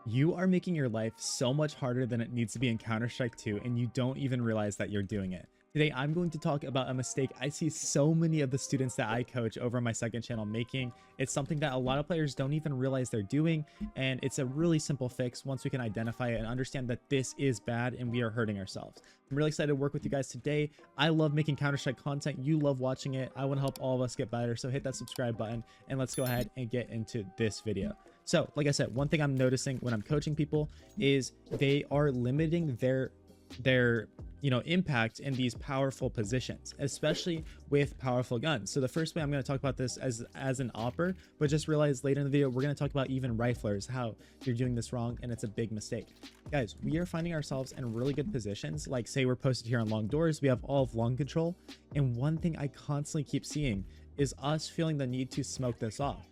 You are making your life so much harder than it needs to be in Counter-Strike 2, and you don't even realize that you're doing it. Today, I'm going to talk about a mistake I see so many of the students that I coach over on my second channel making. It's something that a lot of players don't even realize they're doing, and it's a really simple fix once we can identify it and understand that this is bad and we are hurting ourselves. I'm really excited to work with you guys today. I love making Counter-Strike content. You love watching it. I want to help all of us get better, so hit that subscribe button, and let's go ahead and get into this video. So, like I said, one thing I'm noticing when I'm coaching people is they are limiting their impact in these powerful positions, especially with powerful guns. So the first way I'm going to talk about this as an opper, but just realize later in the video we're going to talk about even riflers, how you're doing this wrong and it's a big mistake. Guys, we are finding ourselves in really good positions. Like, say we're posted here on long doors, we have all of long control, and one thing I constantly keep seeing is us feeling the need to smoke this off.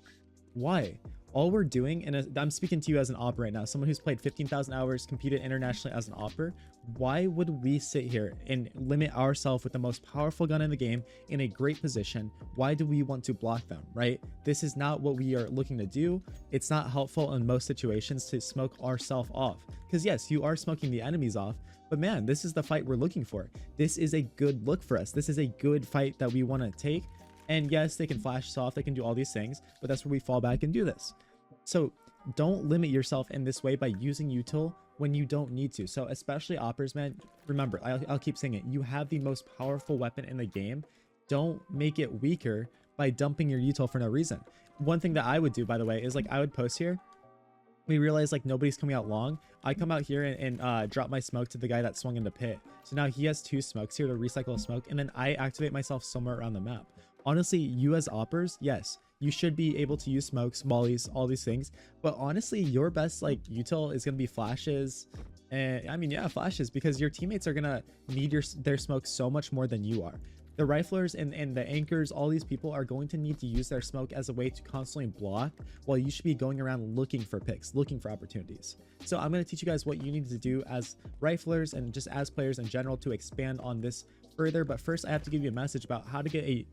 Why? All we're doing, and I'm speaking to you as an opper right now, someone who's played 15,000 hours, competed internationally as an opper. Why would we sit here and limit ourselves with the most powerful gun in the game in a great position? Why do we want to block them, right? This is not what we are looking to do. It's not helpful in most situations to smoke ourselves off. Because yes, you are smoking the enemies off, but man, this is the fight we're looking for. This is a good look for us. This is a good fight that we want to take. And yes, they can flash soft, they can do all these things, but that's where we fall back and do this. So don't limit yourself in this way by using util when you don't need to. So especially oppers, man, remember, I'll keep saying it. You have the most powerful weapon in the game. Don't make it weaker by dumping your util for no reason. One thing that I would do, by the way, is like I would post here. We realize like nobody's coming out long. I come out here and drop my smoke to the guy that swung in the pit. So now he has two smokes here to recycle a smoke, and then I activate myself somewhere around the map. Honestly, you as oppers, yes, you should be able to use smokes, mollies, all these things, but honestly your best like util is going to be flashes. And I mean, yeah, flashes, because your teammates are going to need their smoke so much more than you are. The riflers and the anchors, all these people are going to need to use their smoke as a way to constantly block, while you should be going around looking for picks, looking for opportunities. So I'm going to teach you guys what you need to do as riflers and just as players in general to expand on this further. But first I have to give you a message about how to get a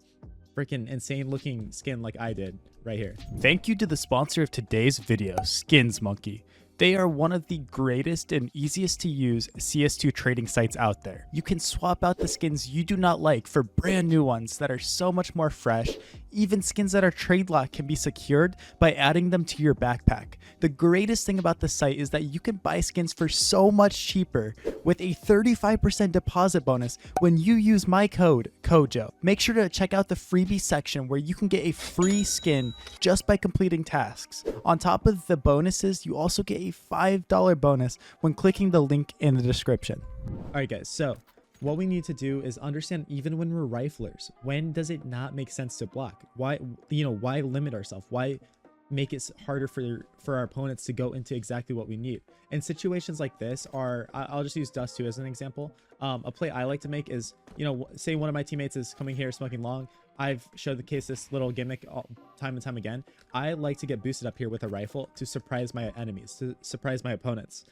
freaking insane looking skin like I did right here. Thank you to the sponsor of today's video, Skins Monkey. They are one of the greatest and easiest to use CS2 trading sites out there. You can swap out the skins you do not like for brand new ones that are so much more fresh. Even skins that are trade locked can be secured by adding them to your backpack. The greatest thing about the site is that you can buy skins for so much cheaper with a 35% deposit bonus when you use my code, KOJO. Make sure to check out the freebie section where you can get a free skin just by completing tasks. On top of the bonuses, you also get a $5 bonus when clicking the link in the description. All right, guys, so what we need to do is understand, even when we're riflers, when does it not make sense to block? Why, why limit ourselves? Why make it harder for our opponents to go into exactly what we need? And situations like this are, I'll just use Dust 2 as an example. A play I like to make is, say one of my teammates is coming here smoking long. I've showed the case this little gimmick time and time again. I like to get boosted up here with a rifle to surprise my enemies, to surprise my opponents.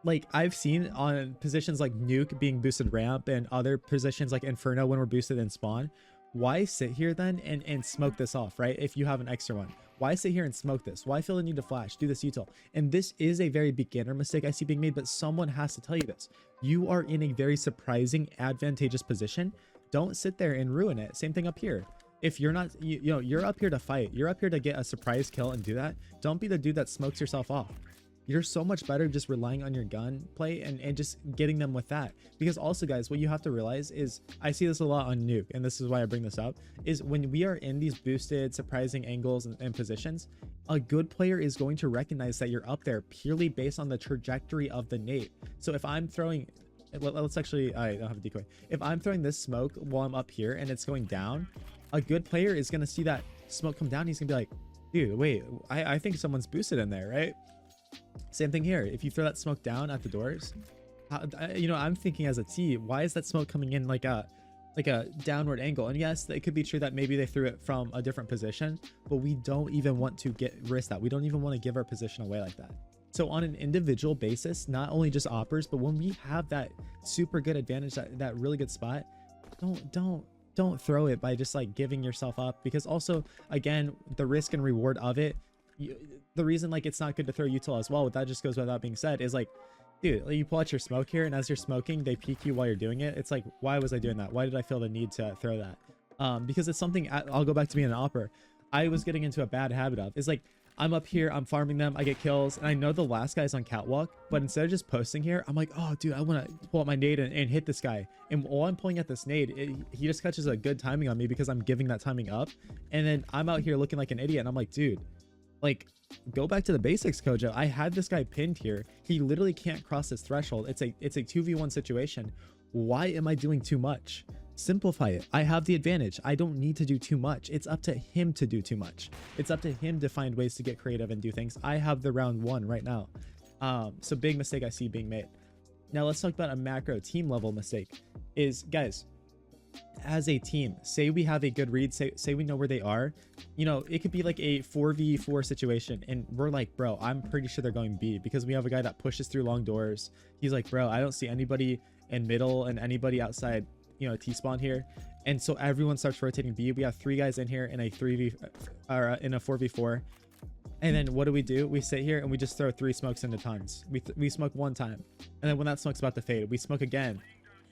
Like I've seen on positions like Nuke being boosted ramp and other positions like Inferno when we're boosted in spawn. Why sit here then and smoke this off, right? If you have an extra one, why sit here and smoke this? Why feel the need to flash? Do this util. And this is a very beginner mistake I see being made, but someone has to tell you this. You are in a very surprising, advantageous position. Don't sit there and ruin it. Same thing up here. If you're not, you're up here to fight. You're up here to get a surprise kill and do that. Don't be the dude that smokes yourself off. You're so much better just relying on your gun play and just getting them with that. Because also, guys, what you have to realize is, I see this a lot on Nuke, and this is why I bring this up, is when we are in these boosted, surprising angles and positions, a good player is going to recognize that you're up there purely based on the trajectory of the nade. So if I'm throwing, let's actually, I don't have a decoy. If I'm throwing this smoke while I'm up here and it's going down, a good player is going to see that smoke come down. He's going to be like, dude, wait, I think someone's boosted in there, right? Same thing here. If you throw that smoke down at the doors, I'm thinking as a T, why is that smoke coming in like a downward angle? And yes, it could be true that maybe they threw it from a different position, but we don't even want to risk that. We don't even want to give our position away like that. So on an individual basis, not only just oppers, but when we have that super good advantage, that really good spot, don't throw it by just like giving yourself up. Because also, again, the risk and reward of it, the reason like it's not good to throw util as well, but that just goes without being said, is like, dude, like, you pull out your smoke here, and as you're smoking, they peek you while you're doing it. It's like, why was I doing that? Why did I feel the need to throw that? Because it's something, I'll go back to being an opper. I was getting into a bad habit of. It's like, I'm up here, I'm farming them, I get kills, and I know the last guy's on catwalk, but instead of just posting here, I'm like, oh, dude, I want to pull out my nade and hit this guy. And while I'm pulling at this nade, he just catches a good timing on me because I'm giving that timing up. And then I'm out here looking like an idiot, and I'm like, dude, like, go back to the basics, Kojo. I had this guy pinned here. He literally can't cross this threshold. It's a 2v1 situation. Why am I doing too much? Simplify it. I have the advantage. I don't need to do too much. It's up to him to do too much. It's up to him to find ways to get creative and do things. I have the round one right now. So big mistake I see being made. Now let's talk about a macro team level mistake. Is, guys, as a team, say we have a good read, say we know where they are, you know, it could be like a 4v4 situation, and we're like, bro, I'm pretty sure they're going B, because we have a guy that pushes through long doors. He's like, bro, I don't see anybody in middle and anybody outside, you know, T-spawn here. And so everyone starts rotating B. We have 3 guys in here in a 3v or in a 4v4. And then what do? We sit here and we just throw 3 smokes into tons. We smoke 1 time, and then when that smoke's about to fade, we smoke again.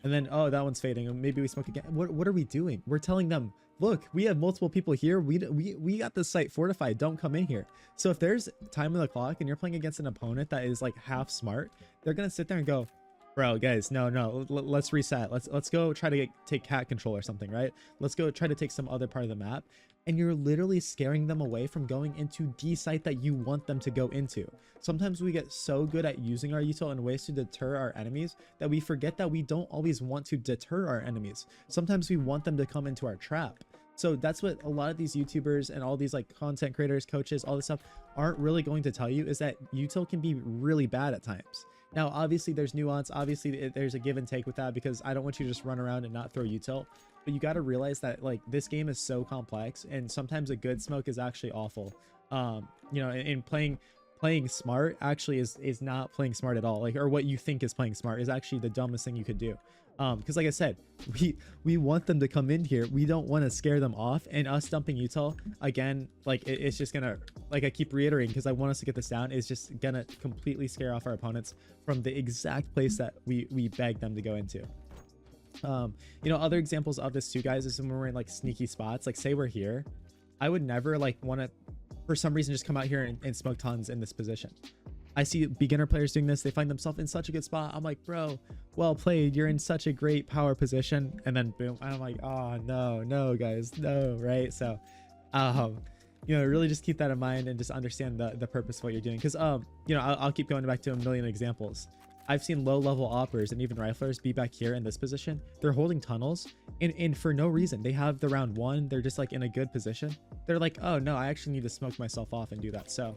And then, oh, that one's fading, and maybe we smoke again. What are we doing? We're telling them, look, we have multiple people here. We got this site fortified. Don't come in here. So if there's time on the clock and you're playing against an opponent that is like half smart, they're gonna sit there and go, bro, guys, no, let's reset. Let's go try to take cat control or something, right? Let's go try to take some other part of the map. And you're literally scaring them away from going into the site that you want them to go into. Sometimes we get so good at using our util in ways to deter our enemies that we forget that we don't always want to deter our enemies. Sometimes we want them to come into our trap. So that's what a lot of these YouTubers and all these like content creators, coaches, all this stuff aren't really going to tell you, is that util can be really bad at times. Now, obviously there's nuance. Obviously there's a give and take with that, because I don't want you to just run around and not throw util. But you got to realize that like this game is so complex, and sometimes a good smoke is actually awful. You know, and playing smart actually is not playing smart at all. Like, or what you think is playing smart is actually the dumbest thing you could do. Because like I said, we want them to come in here. We don't want to scare them off, and us dumping util again, like it's just gonna, like I keep reiterating because I want us to get this down, is just gonna completely scare off our opponents from the exact place that we beg them to go into. You know, other examples of this too, guys, is when we're in like sneaky spots. Like, say we're here, I would never like want to, for some reason, just come out here and smoke tons in this position. I see beginner players doing this. They find themselves in such a good spot. I'm like, bro, well played. You're in such a great power position. And then boom, I'm like, oh no, guys, no, right? So, you know, really just keep that in mind and just understand the purpose of what you're doing. Because, you know, I'll keep going back to a million examples. I've seen low level oppers and even riflers be back here in this position. They're holding tunnels and for no reason. They have the round 1. They're just like in a good position. They're like, oh no, I actually need to smoke myself off and do that. So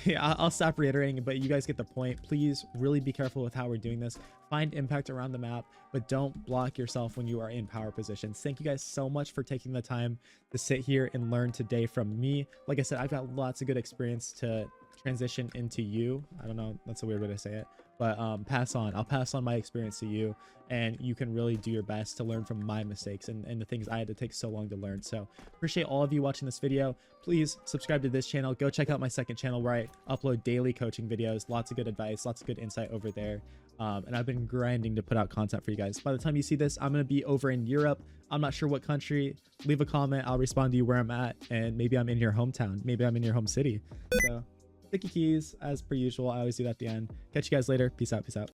yeah, I'll stop reiterating, but you guys get the point. Please really be careful with how we're doing this. Find impact around the map, but don't block yourself when you are in power positions. Thank you guys so much for taking the time to sit here and learn today from me. Like I said, I've got lots of good experience to transition into you. I don't know, that's a weird way to say it, but I'll pass on my experience to you, and you can really do your best to learn from my mistakes and the things I had to take so long to learn. So appreciate all of you watching this video. Please subscribe to this channel. Go check out my second channel where I upload daily coaching videos, lots of good advice, lots of good insight over there. And I've been grinding to put out content for you guys. By the time you see this, I'm going to be over in Europe. I'm not sure what country. Leave a comment, I'll respond to you where I'm at, and maybe I'm in your hometown, maybe I'm in your home city. So sticky keys as per usual. I always do that at the end. Catch you guys later. Peace out.